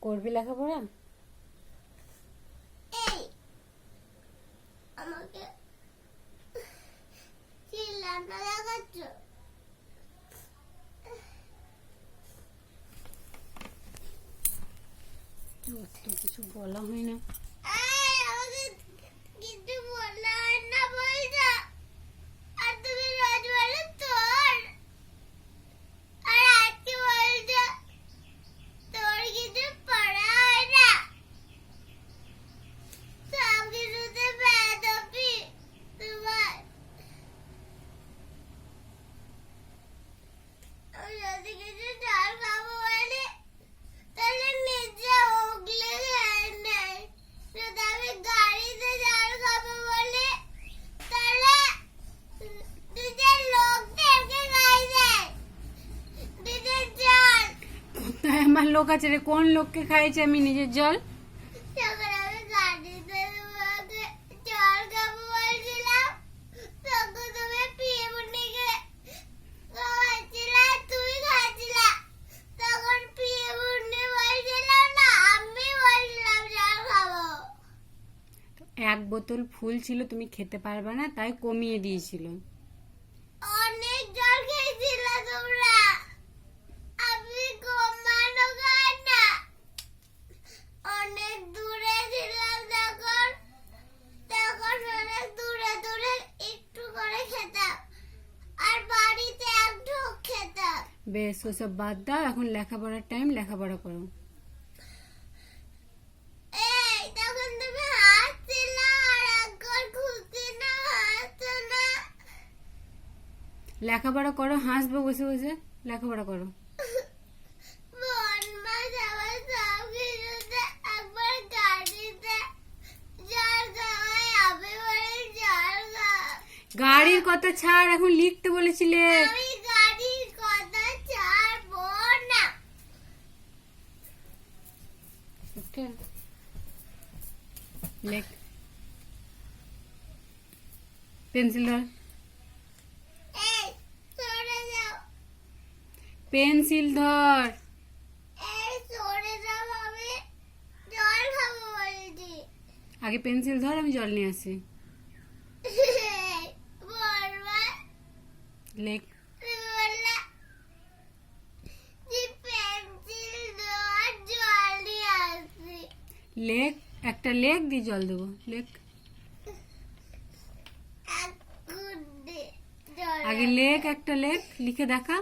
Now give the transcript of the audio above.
করবি লেখাপড়া? এই আমাকে চিল্লানো লাগাচ্ছ? কিছু বলা হয় না। আমাকে কিছু বলা হয় না বলছো, আর তুমি রোজ বলো তোর, আর আজকে বলছো তোর কিছু পড়া হয় না। সব কিছুতে বেয়াদবি তোমার। আমি যদি কিছু জল খাবো বলে তাহলে নিজে ওগলে খেয়ে নেয়। যদি আমি গাড়িতে জল খাবো বলে তাহলে নিজের লোকদেরকে খাই দেয় নিজের জল। কোথায় আমার লোক আছে রে? কোন লোককে খাইছে আমি নিজের জল? যখন আমি গাড়িতে তোমাকে জল খাবো বলছিলাম তখন তুমি পিএমনিকে খাওয়াচ্ছিলে, তুমি খাচ্ছিলে। তখন পিএমনি বলছিল না, আমি বলছিলাম জল খাবো। এক বোতল ফুল ছিল, তুমি খেতে পারবে না তাই কমিয়ে দিয়েছিল। অনেক জল খেয়েছিলে তোমরা, আমি কমানো খাই না। অনেক দূরে ছিলাম তখন, অনেক দূরে দূরে একটু করে খেতাম, আর বাড়িতে এক ঢোক খেতাম। বেশ, ওসব বাদ দাও, এখন লেখাপড়ার টাইম, লেখাপড়া করো। এই তখন তুমি হাসছিলে আর এখন খুশি না, হাসছো না। লেখাপড়া করো, হাসবো বসে বসে? লেখাপড়া করো। বনমাস আবার সব কিছুতে একবার গাড়িতে জল খাওয়াই, আমি বলি জল খাও। গাড়ির কথা ছাড়, এখন লিখতে বলেছিলে। আমি গাড়ির কথা ছাড়বো না। ওকে, লেখ। পেন্সিল ধর। এই সরে যাও, পেন্সিল ধর। এই সরে যাও, আমি জল খাবো বলছি। আগে পেন্সিল ধর, আমি জল নিয়ে আসি। বনমাস লেখ। তুমি বললে যে পেন্সিল দেওয়ার জল নিয়ে আসি। লেখ, একটা লেখ দিয়ে জল দেবো। লেখ, এক গুড্ডে জল আগে লেখ, একটা লেখ, লিখে দেখা।